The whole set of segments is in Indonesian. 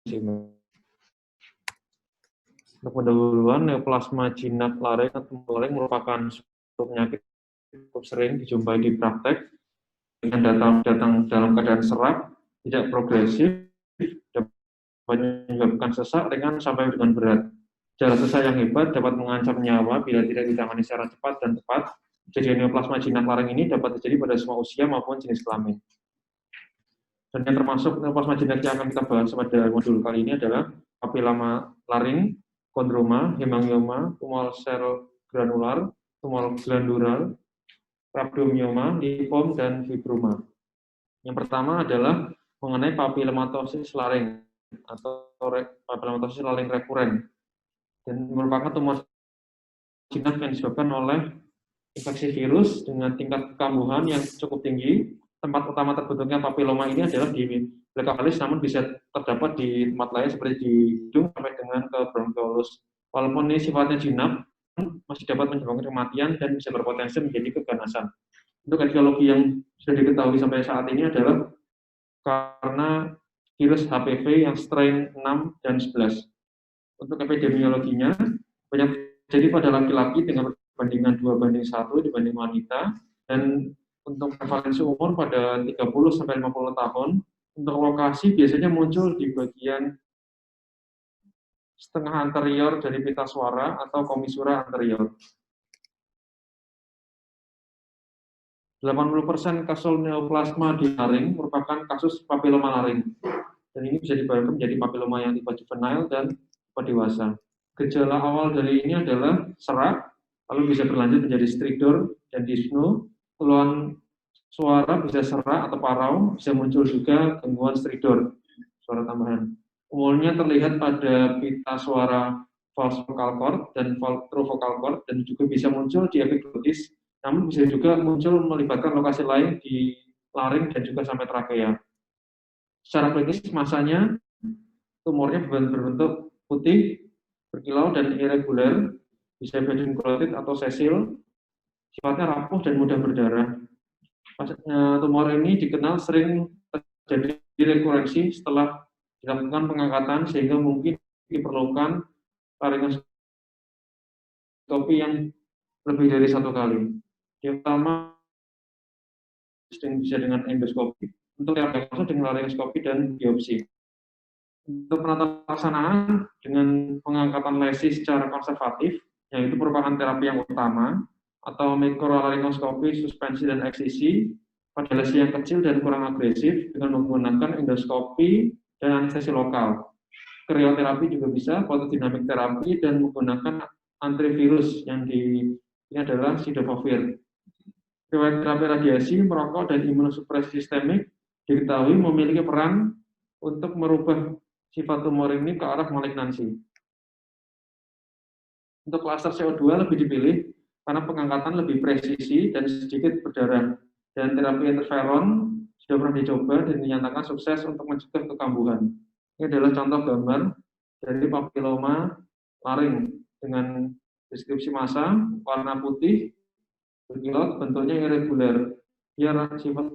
Untuk pendahuluan, neoplasma jinak laring atau laring merupakan suatu penyakit cukup sering dijumpai di praktek dengan datang dalam keadaan serak, tidak progresif, dapat menyebabkan sesak ringan sampai dengan berat. Gejala sesak yang hebat dapat mengancam nyawa bila tidak ditangani secara cepat dan tepat. Jadi neoplasma jinak laring ini dapat terjadi pada semua usia maupun jenis kelamin. Dan yang termasuk neoplasma jinak yang akan kita bahas pada modul kali ini adalah papiloma laring, kondroma, hemangioma, tumor sel granular, tumor glandular, rhabdomyoma, lipom, dan fibroma. Yang pertama adalah mengenai papilomatosis laring atau papilomatosis laring rekuren, dan merupakan tumor jinak yang disebabkan oleh infeksi virus dengan tingkat kekambuhan yang cukup tinggi. Tempat utama terbentuknya papiloma ini adalah di plekalis, namun bisa terdapat di tempat lain seperti di hidung sampai dengan ke bronkiolus. Walaupun ini sifatnya jinak, masih dapat menyebabkan kematian dan bisa berpotensi menjadi keganasan. Untuk etiologi yang sudah diketahui sampai saat ini adalah karena virus HPV yang strain 6 dan 11. Untuk epidemiologinya, banyak terjadi pada laki-laki dengan perbandingan 2:1 dibanding wanita, dan untuk prevalensi umur pada 30-50 tahun. Untuk lokasi biasanya muncul di bagian setengah anterior dari pita suara atau komisura anterior. 80% kasus neoplasma di laring merupakan kasus papiloma laring. Dan ini bisa dibagi menjadi papiloma yang tipe juvenile dan tipe dewasa. Gejala awal dari ini adalah serak, lalu bisa berlanjut menjadi stridor dan dyspnoe. Keluhan suara bisa serak atau parau, bisa muncul juga gangguan stridor, suara tambahan. Umumnya terlihat pada pita suara false vocal cord dan true vocal cord, dan juga bisa muncul di epiglotis, namun bisa juga muncul melibatkan lokasi lain di laring dan juga sampai trakea. Secara klinis, masanya tumornya berbentuk putih, berkilau dan irregular, bisa pedunculoid atau sesil, sifatnya rapuh dan mudah berdarah. Tumor ini dikenal sering terjadi rekurensi setelah dilakukan pengangkatan, sehingga mungkin diperlukan laringoskopi yang lebih dari satu kali. Yang pertama bisa dengan endoskopi, untuk terapi langsung dengan laringoskopi dan biopsi. Untuk penata laksanaan dengan pengangkatan lesi secara konservatif, yaitu merupakan terapi yang utama, atau mikrolaringoskopi, suspensi, dan eksisi pada lesi yang kecil dan kurang agresif dengan menggunakan endoskopi dan anestesi lokal. Krioterapi juga bisa, photodynamic terapi, dan menggunakan antivirus yang ini adalah cidofovir. Riwayat terapi radiasi, merokok, dan imunosupresi sistemik diketahui memiliki peran untuk merubah sifat tumor ini ke arah malignansi. Untuk klaster CO2 lebih dipilih karena pengangkatan lebih presisi dan sedikit berdarah, dan terapi interferon sudah pernah dicoba dan dinyatakan sukses untuk mencegah kekambuhan. Ini adalah contoh gambar dari papiloma laring dengan deskripsi massa, warna putih, berkilau, bentuknya irregular, biar sifat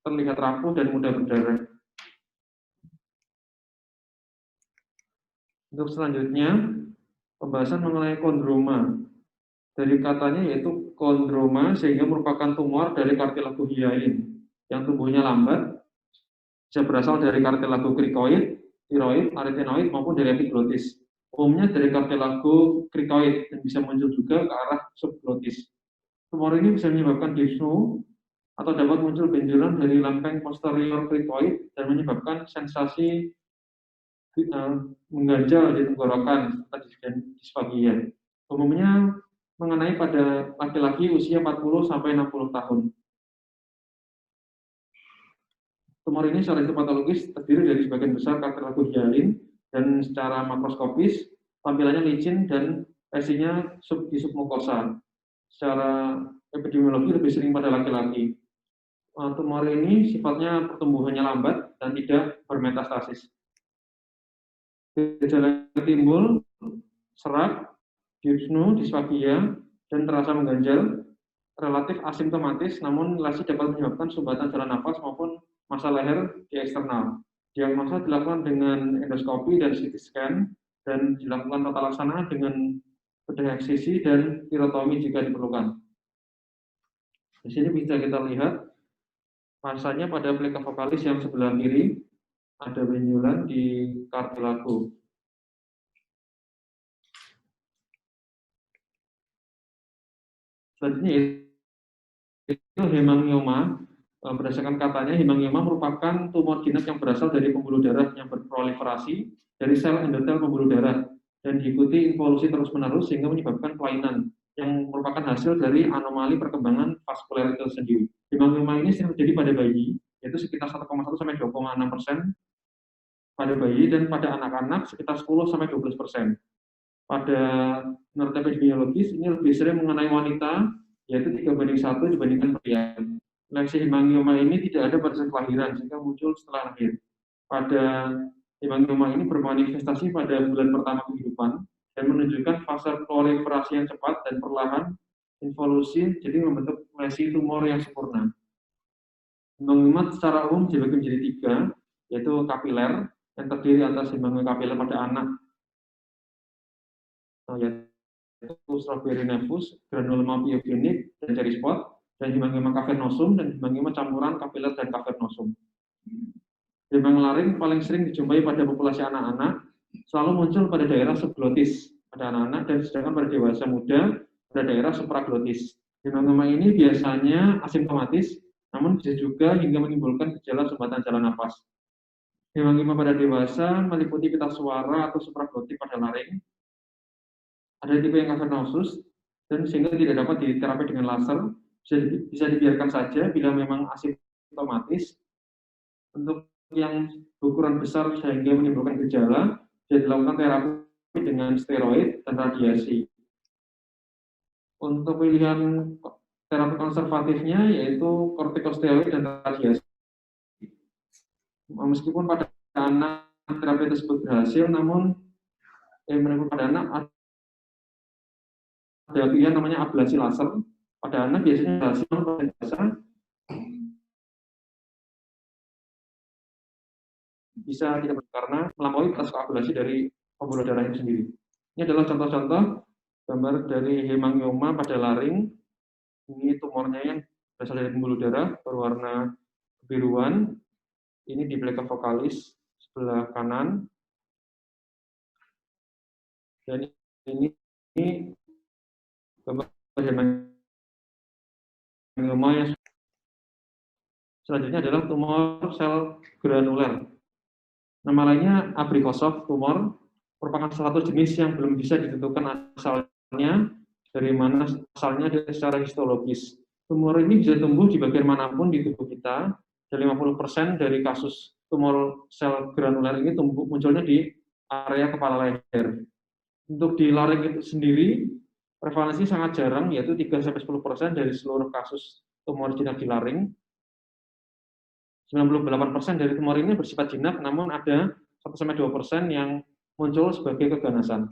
terlihat rapuh dan mudah berdarah. Untuk selanjutnya, pembahasan mengenai kondroma. Dari katanya yaitu kondroma, sehingga merupakan tumor dari kartilago hiain yang tumbuhnya lambat, bisa berasal dari kartilago krikoid, tiroid, arytenoid, maupun dari epiglotis. Umumnya dari kartilago krikoid dan bisa muncul juga ke arah subglotis. Tumor ini bisa menyebabkan dyspnoe atau dapat muncul benjolan dari lempeng posterior krikoid dan menyebabkan sensasi mengganjal di tenggorokan serta disfagia. Umumnya mengenai pada laki-laki usia 40-60 tahun. Tumor ini secara histopatologis terdiri dari sebagian besar kartilago hialin, dan secara makroskopis tampilannya licin dan lesinya di submukosa. Secara epidemiologi lebih sering pada laki-laki. Tumor ini sifatnya pertumbuhannya lambat dan tidak bermetastasis. Gejala timbul serak, dyspnoe, disfagia, dan terasa mengganjal, relatif asimptomatis, namun lesi dapat menyebabkan sumbatan saluran nafas maupun massa leher di eksternal. Diagnosa dilakukan dengan endoskopi dan CT scan, dan dilakukan tata laksana dengan bedah eksisi dan tirotomi jika diperlukan. Di sini bisa kita lihat masanya pada pleka vokalis yang sebelah kiri ada benjolan di kartilago. Selanjutnya itu hemangioma. Berdasarkan katanya, hemangioma merupakan tumor jinak yang berasal dari pembuluh darah yang berproliferasi dari sel endotel pembuluh darah dan diikuti involusi terus-menerus sehingga menyebabkan kelainan yang merupakan hasil dari anomali perkembangan vaskuler itu sendiri. Hemangioma ini sering terjadi pada bayi, yaitu sekitar 1,1 sampai 2,6% pada bayi, dan pada anak-anak sekitar 10 sampai 12%. Pada menurut epidemiologis ini lebih sering mengenai wanita, yaitu 3:1 dibandingkan pria. Leukemia hemangioma ini tidak ada pada saat kelahiran, sehingga muncul setelah lahir. Pada hemangioma ini bermanifestasi pada bulan pertama kehidupan dan menunjukkan fase proliferasi yang cepat dan perlahan involusi, jadi membentuk lesi tumor yang sempurna. Hemangioma secara umum dibagi menjadi 3, yaitu kapiler, yang terdiri atas hemangioma kapiler pada anak, yaitu strawberry nevus, granuloma pyogenik, dan cherry spot, dan hemangioma cavernosum, dan hemangioma campuran kapiler dan cavernosum. Hemangioma laring paling sering dijumpai pada populasi anak-anak, selalu muncul pada daerah subglotis pada anak-anak, dan sedangkan pada dewasa muda pada daerah supraglotis. Hemangioma ini biasanya asimptomatis, namun bisa juga hingga menimbulkan gejala sumbatan jalan napas. Hemangioma pada dewasa meliputi pita suara atau supraglotik pada laring. Ada tipe yang cavernosus, dan sehingga tidak dapat diterapi dengan laser, bisa dibiarkan saja bila memang asimptomatis. Untuk yang berukuran besar sehingga menimbulkan gejala, bisa dilakukan terapi dengan steroid dan radiasi. Untuk pilihan terapi konservatifnya yaitu kortikosteroid dan radiasi. Meskipun pada anak terapi tersebut berhasil, namun pada anak ada pilihan namanya ablasi laser. Pada anak biasanya hasil bisa tidak karena melampaui proses koagulasi dari pembuluh darah itu sendiri. Ini adalah contoh-contoh gambar dari hemangioma pada laring. Ini tumornya yang berasal dari pembuluh darah berwarna kebiruan. Ini di pleka vokalis sebelah kanan. Dan ini gambar hemangioma yang selanjutnya adalah tumor sel granuler. Nama lainnya abrikosov tumor, merupakan salah satu jenis yang belum bisa ditentukan asalnya, dari mana asalnya secara histologis. Tumor ini bisa tumbuh di bagian manapun di tubuh kita, dan 50% dari kasus tumor sel granuler ini munculnya di area kepala leher. Untuk di laring itu sendiri, prevalensi sangat jarang, yaitu 3-10% dari seluruh kasus tumor jinak di laring. 98% dari tumor ini bersifat jinak, namun ada 1-2% yang muncul sebagai keganasan.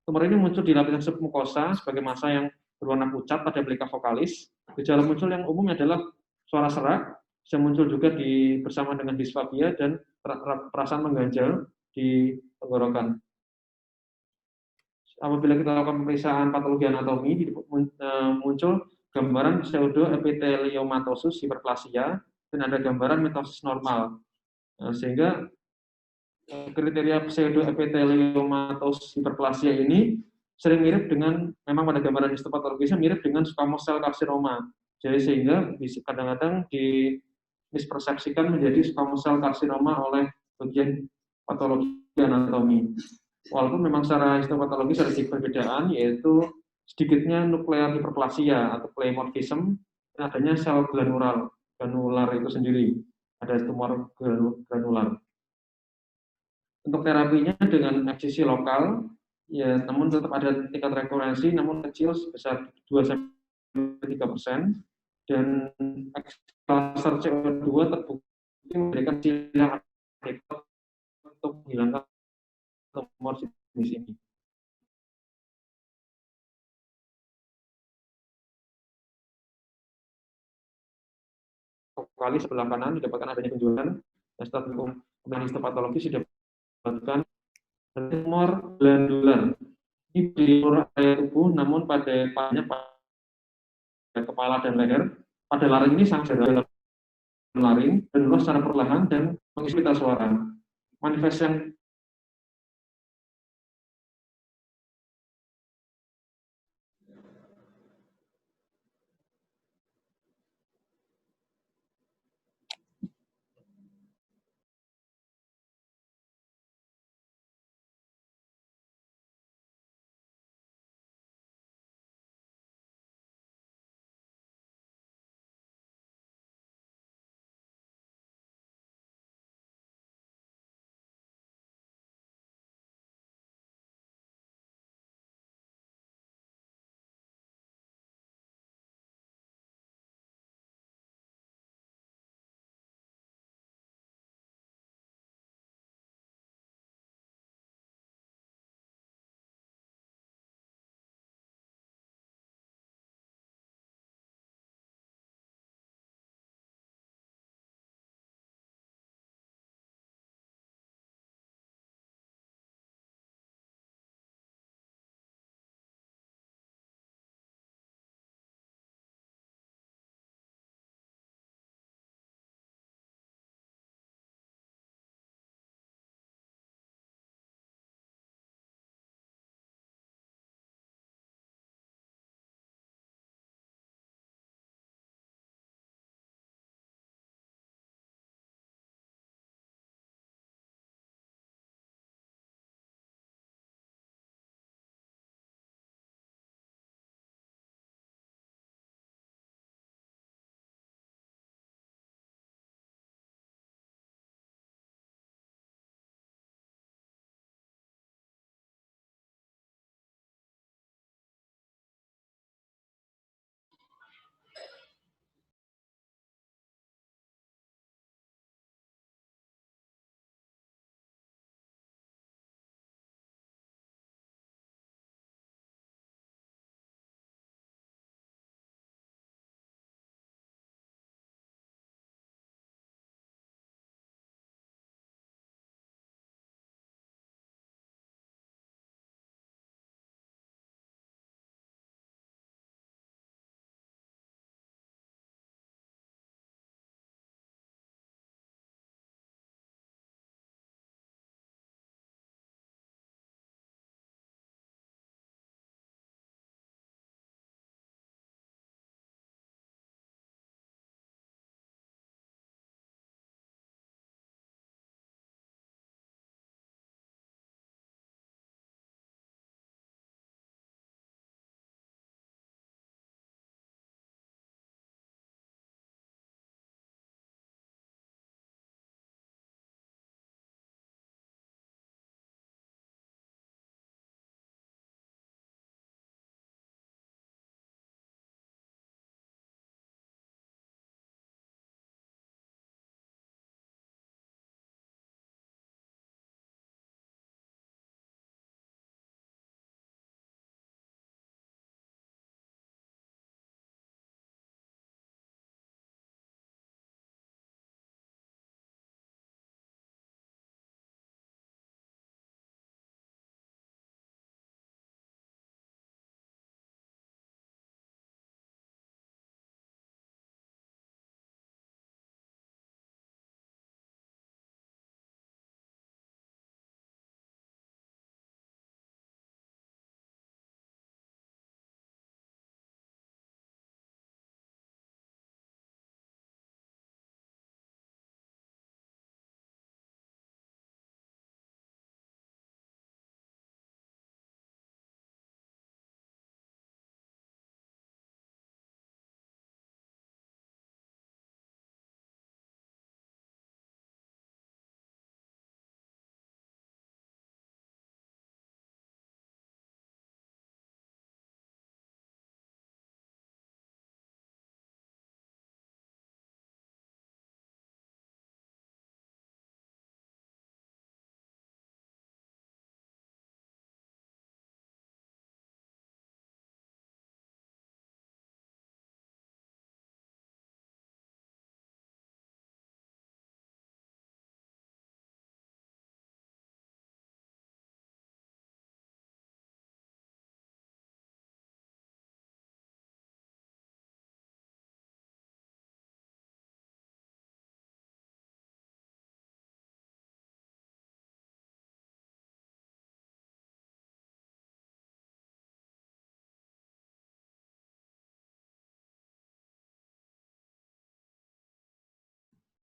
Tumor ini muncul di lapisan submukosa sebagai massa yang berwarna pucat pada pleka vokalis. Gejala muncul yang umum adalah suara serak, bisa muncul juga bersama dengan disfagia dan perasaan mengganjal di tenggorokan. Apabila kita lakukan pemeriksaan patologi anatomi, muncul gambaran pseudoepitheliomatosus hiperplasia, dan ada gambaran mitosis normal. Sehingga kriteria pseudoepitheliomatosus hiperplasia ini sering mirip dengan, memang pada gambaran histopatologisnya mirip dengan squamous cell carcinoma. Jadi sehingga kadang-kadang mispersepsikan menjadi squamous cell carcinoma oleh bagian patologi anatomi. Walaupun memang secara histopatologis ada perbedaan, yaitu sedikitnya nuklear hiperplasia atau pleomorphism, dan adanya sel granular itu sendiri, ada tumor granular. Untuk terapinya dengan eksisi lokal, ya, namun tetap ada tingkat rekurensi, namun kecil sebesar 2-3%, dan laser CO2 terbukti memberikan hasil yang adekuat untuk menghilangkan tumor jenis ini. kali sebelah kanan didapatkan adanya benjolan, dan setelah kemudian histopatologis didapatkan tumor glandular. Ini di seluruh area tubuh, namun pada kepala dan leher. Pada laring ini sangat dalam laring dan luas secara perlahan dan mengisi pita suara. Manifest yang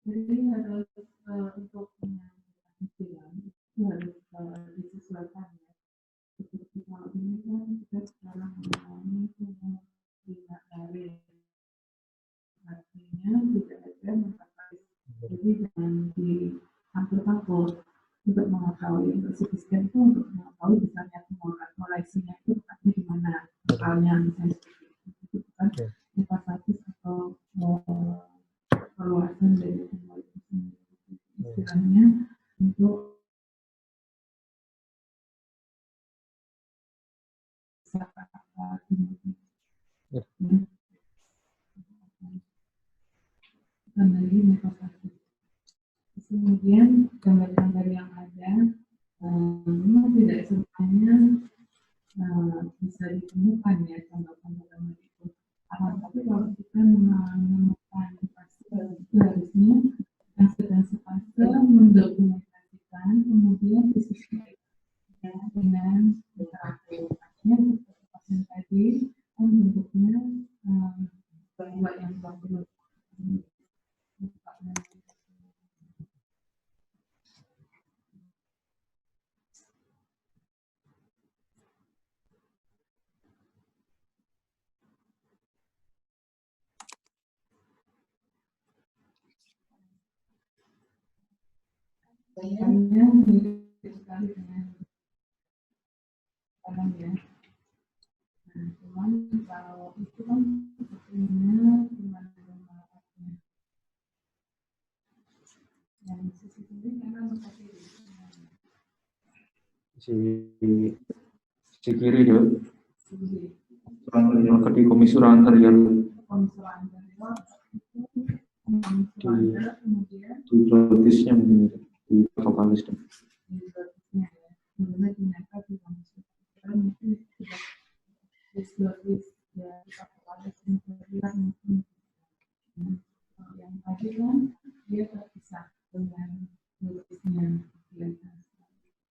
Jadi harus untuk pengambilan itu harus disesuaikan ya. Seperti kalau ini kan kita sekarang mengalami tidak dari artinya tidak ada mengetahui. Jadi jangan dicampur-campur untuk mengetahui untuk CT scan itu untuk mengetahui besarnya tumor koleksinya itu tempatnya di mana misalnya seperti itu bukan hepatitis atau perluasan dari tumor itu sendiri istilahnya untuk lagi metastasi. Kemudian gambar-gambar yang ada tidak semuanya bisa ditemukan ya gambar-gambar itu. Tapi kalau kita menemukan fase itu harusnya yang sedang fase mendokumentasikan kemudian disesuaikan dengan literatur. Artinya seperti pasien tadi kan bentuknya dua yang bagus. Banyak mirip sekali dengan tanam ya. Nah, cuman kalau itu kan sepertinya gimana gambarnya. Yang sisi kiri karena seperti sisi kiri dok. Yang di komisura anterior. komisura anterior di glotisnya mungkin di vokalis dok. Di glotisnya ya. Sebenarnya ternyata di komisura mungkin tidak glotis ya kita vokalis anterior mungkin. Yang tadi kan dia terpisah dengan glotisnya biasa.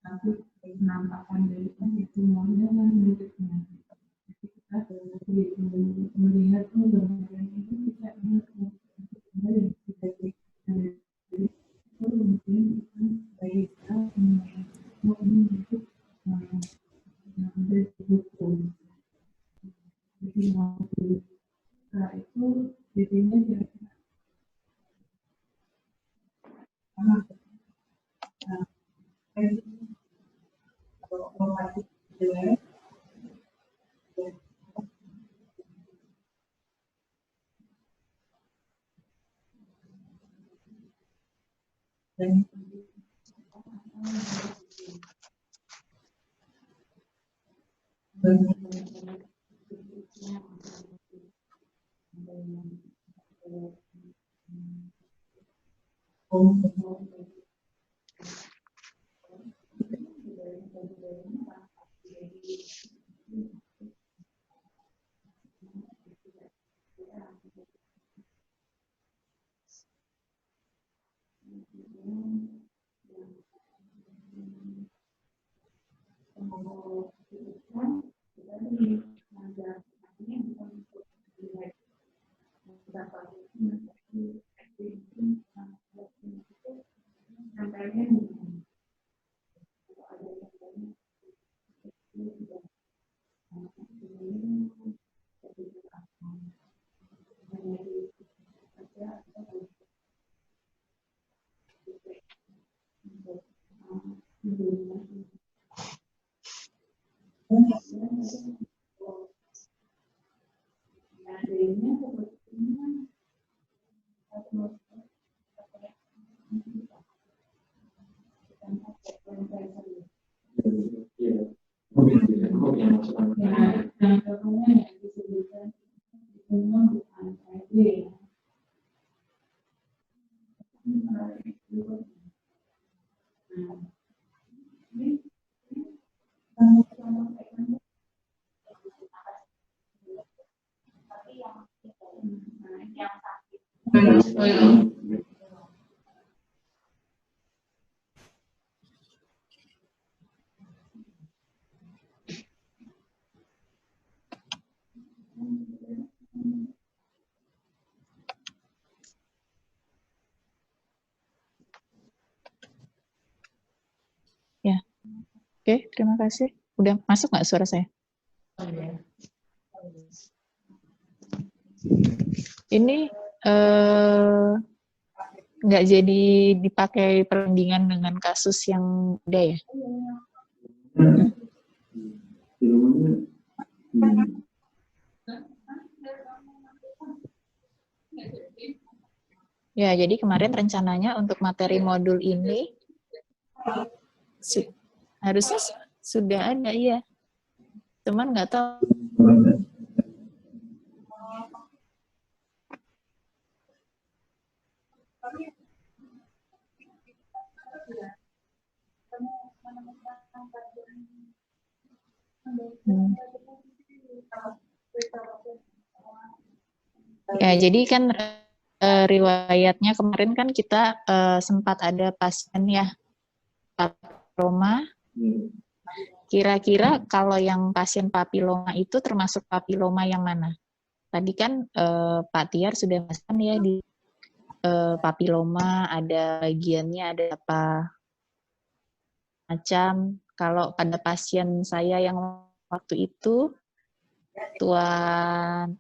Tapi penampakan dari tumornya kan miripnya. Jadi kita melihat gambar ini kita ingat yang kita jadi itu mungkin kita baik mau ini untuk yang ada di buku. Jadi mau setelah itu jadinya kira-kira dan Oke, terima kasih. Udah masuk nggak suara saya? Ini nggak jadi dipakai perbandingan dengan kasus yang ada ya? Ya, jadi kemarin rencananya untuk materi modul ini harusnya sudah ada, ya. Cuman nggak tahu. Ya, jadi kan riwayatnya kemarin kan kita sempat ada pasien ya papiloma. Kira-kira kalau yang pasien papiloma itu termasuk papiloma yang mana? Tadi kan Pak Tiar sudah masukkan ya di papiloma ada bagiannya ada apa macam. Kalau pada pasien saya yang waktu itu Tuan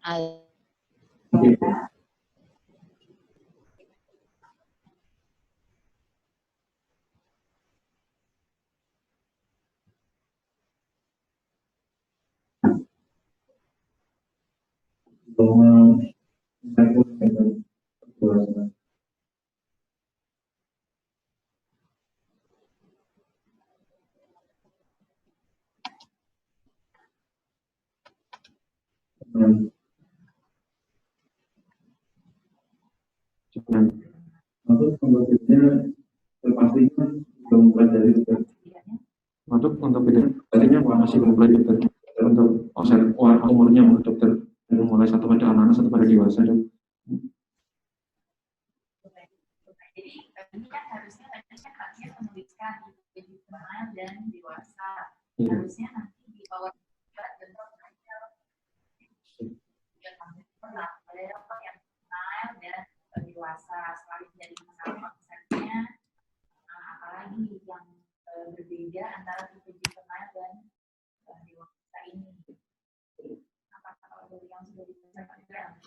Untuk pembelajarannya terpastinya belum mulai dari untuk bedanya masih belum mulai dokter untuk umurnya dokter dari mulai satu pada anak-anak satu pada dewasa dan ini kan harusnya tadi kan pasien menuliskan jadi anak dan dewasa harusnya nanti di bawah dan ada yang anak dan dewasa selain dari masalah konsepnya apalagi yang berbeda antara tipe juvenile dan dewasa ini apakah kalau dari yang sudah dijelaskan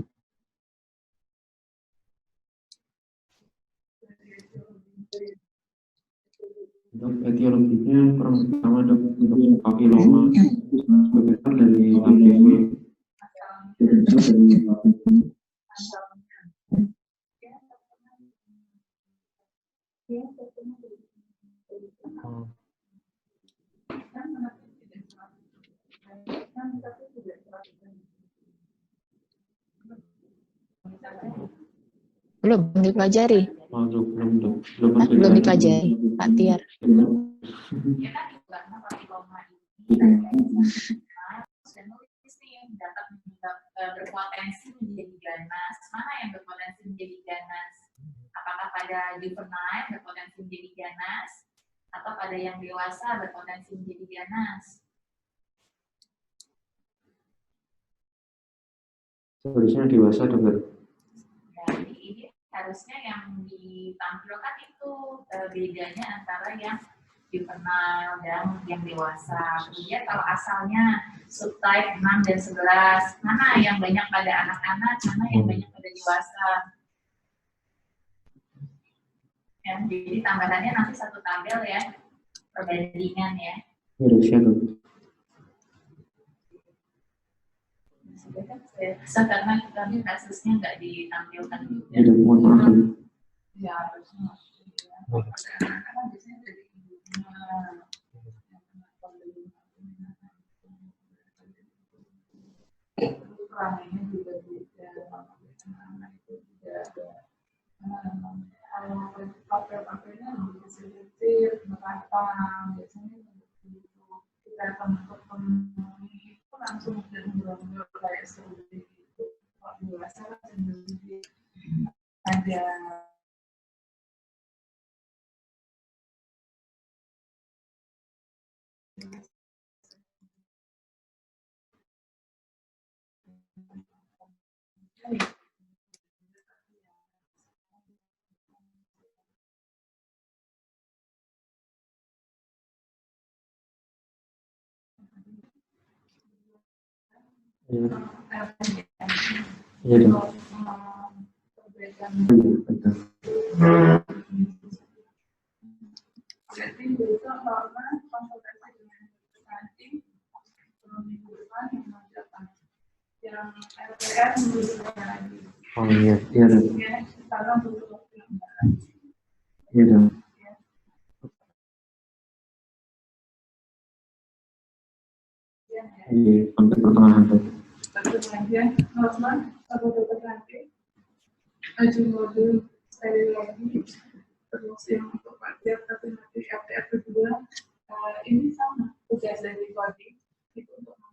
untuk etiologinya kurang sama untuk papiloma berbeda dari HPV belum dipelajari. Belum dipelajari, Pak Tiar. Berpotensi menjadi ganas. Mana yang berpotensi menjadi ganas? Apakah pada juvenile berpotensi menjadi ganas? Atau pada yang dewasa berpotensi menjadi ganas? Seharusnya dewasa dokter. Jadi ini harusnya yang ditampilkan itu bedanya antara yang juvenile dan yang dewasa. Kemudian kalau asalnya subtype 6 dan 11, mana yang banyak pada anak-anak, mana yang banyak pada dewasa. Ya, jadi tambahannya nanti satu tabel ya, perbandingan ya. Harusnya dokter. Karena kami kasusnya nggak ditampilkan juga. Ya, mohon maaf. Ya, harusnya. Karena biasanya dari ukurannya juga beda, itu tidak ada papel-papelnya lebih kecil-kecil, berapa biasanya begitu kita untuk memenuhi itu langsung benar-benar kayak seperti itu. Kalau dewasa cenderung ada Iya. LPDN Iya dong. untuk perbaikan. Iya, betul. Jadi besok norma konsultasi dengan nanti minggu depan yang mengerjakan yang LPR minggu depan lagi. Oh iya, iya dong. Ya, sekarang butuh waktu yang berat. Iya dong. Iya, sampai pertengahan tadi. Kemudian norma atau dokter nanti aju modul sekali lagi terus yang